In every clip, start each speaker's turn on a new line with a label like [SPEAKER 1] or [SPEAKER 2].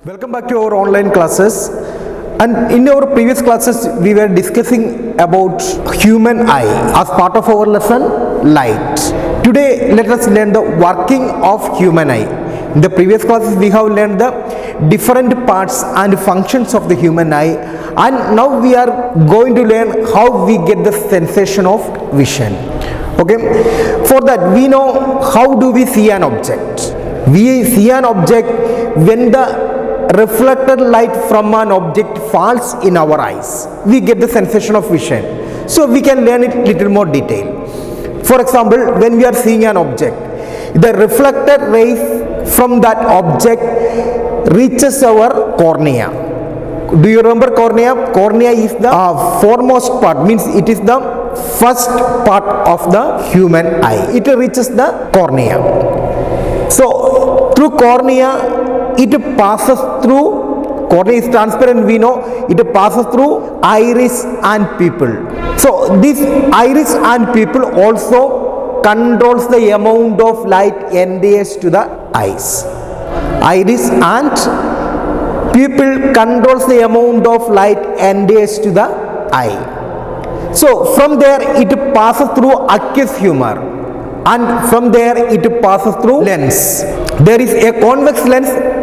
[SPEAKER 1] Welcome back to our online classes. And in our previous classes, we were discussing about human eye as part of our lesson, light. Today, let us learn the working of human eye. In the previous classes, we have learned the different parts and functions of the human eye. And now we are going to learn how we get the sensation of vision. Okay. For that, we know how do we see an object. We see an object when the reflected light from an object falls in our eyes. We get the sensation of vision. So we can learn it little more detail. For example, when we are seeing an object, the reflected rays from that object reaches our cornea. Do you remember cornea? Cornea is the foremost part, means it is the first part of the human eye. It reaches the cornea. So through cornea, it passes through, cornea is transparent, we know, it passes through iris and pupil. So this iris and pupil also controls the amount of light enters to the eyes. Iris and pupil controls the amount of light enters to the eye. So from there it passes through aqueous humor, and from there it passes through lens. There is a convex lens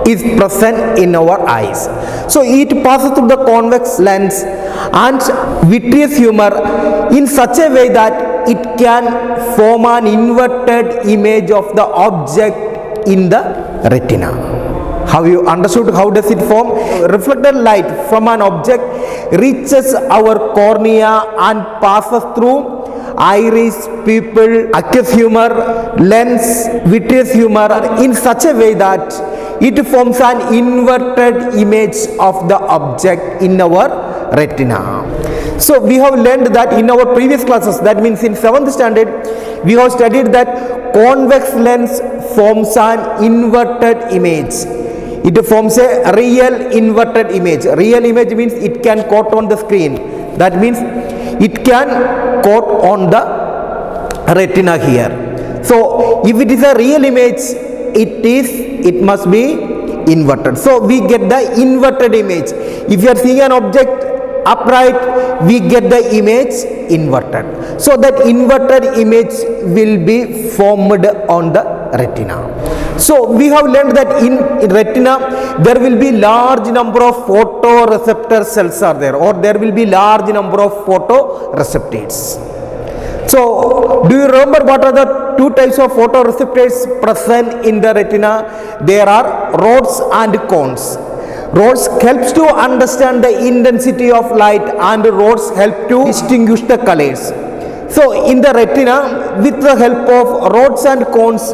[SPEAKER 1] is present in our eyes. So it passes through the convex lens and vitreous humor in such a way that it can form an inverted image of the object in the retina. Have you understood how does it form? Reflected light from an object reaches our cornea and passes through iris, pupil, aqueous humor, lens, vitreous humor in such a way that it forms an inverted image of the object in our retina. So we have learned that in our previous classes, that means in 7th standard, we have studied that convex lens forms an inverted image. It forms a real inverted image. Real image means it can coat on the screen. That means it can coat on the retina here. So if it is a real image, it must be inverted. So we get the inverted image. If you are seeing an object upright, we get the image inverted. So that inverted image will be formed on the retina. So we have learned that in retina there will be large number of photoreceptor cells are there, or there will be large number of photoreceptors. So do you remember what are the two types of photoreceptors present in the retina? There are rods and cones. Rods helps to understand the intensity of light, and rods help to distinguish the colors. So in the retina, with the help of rods and cones,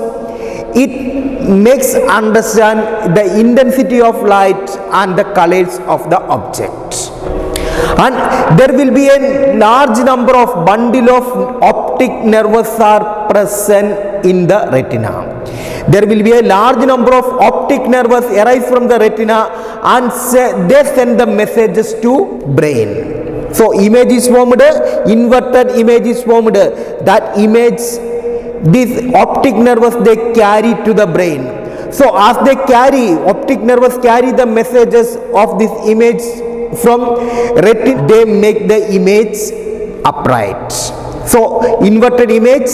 [SPEAKER 1] it makes understand the intensity of light and the colors of the object. And there will be a large number of bundle of optic nerves are present in the retina. There will be a large number of optic nerves arise from the retina, and they send the messages to brain. So image is formed, inverted image is formed. That image, these optic nerves, they carry to the brain. So as they carry, optic nerves carry the messages of this image from retina, they make the image upright. So inverted image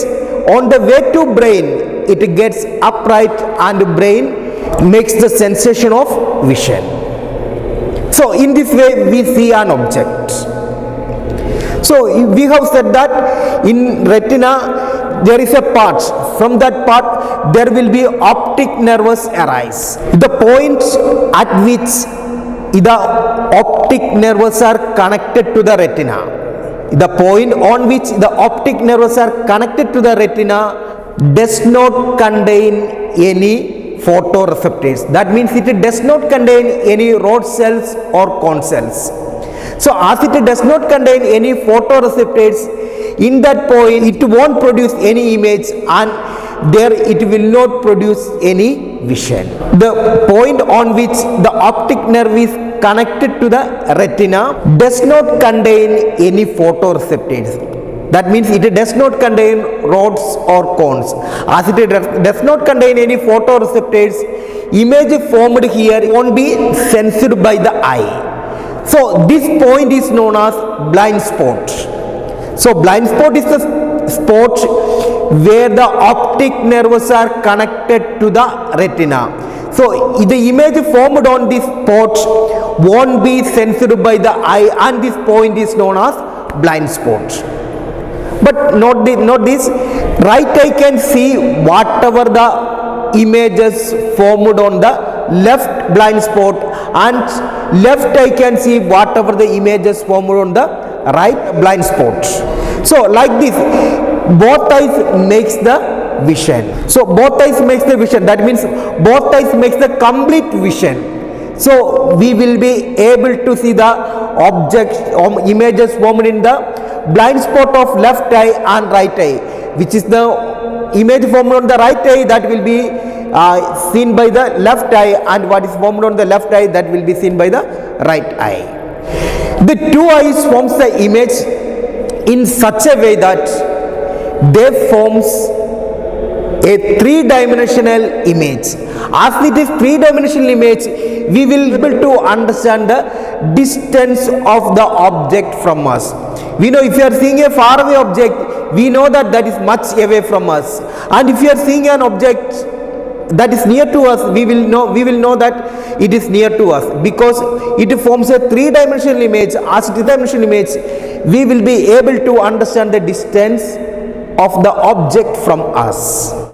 [SPEAKER 1] on the way to brain, it gets upright and brain makes the sensation of vision. So in this way we see an object. So we have said that in retina there is a part. From that part there will be optic nerves arise. The point at which the optic nerves are connected to the retina. The point on which the optic nerves are connected to the retina does not contain any photoreceptors. That means it does not contain any rod cells or cone cells. So as it does not contain any photoreceptors, in that point it won't produce any image, and there it will not produce any vision. The point on which the optic nerve is connected to the retina does not contain any photoreceptors. That means it does not contain rods or cones. As it does not contain any photoreceptors, image formed here won't be sensed by the eye. So this point is known as blind spot. So blind spot is the spot where the optic nerves are connected to the retina. So the image formed on this spot won't be sensed by the eye, and this point is known as blind spot. But not this. Right eye can see whatever the images formed on the left blind spot, and left eye can see whatever the images formed on the right blind spot. So like this, both eyes makes the vision. So both eyes makes the vision. That means both eyes makes the complete vision. So we will be able to see the objects or images formed in the blind spot of left eye and right eye, which is the image formed on the right eye that will be seen by the left eye, and what is formed on the left eye that will be seen by the right eye. The two eyes forms the image in such a way that they forms a three-dimensional image. As it is three-dimensional image, we will be able to understand the distance of the object from us. We know if you are seeing a far away object, we know that that is much away from us, and if you are seeing an object that is near to us, we will know that it is near to us, because it forms a three-dimensional image. As three-dimensional image, we will be able to understand the distance of the object from us.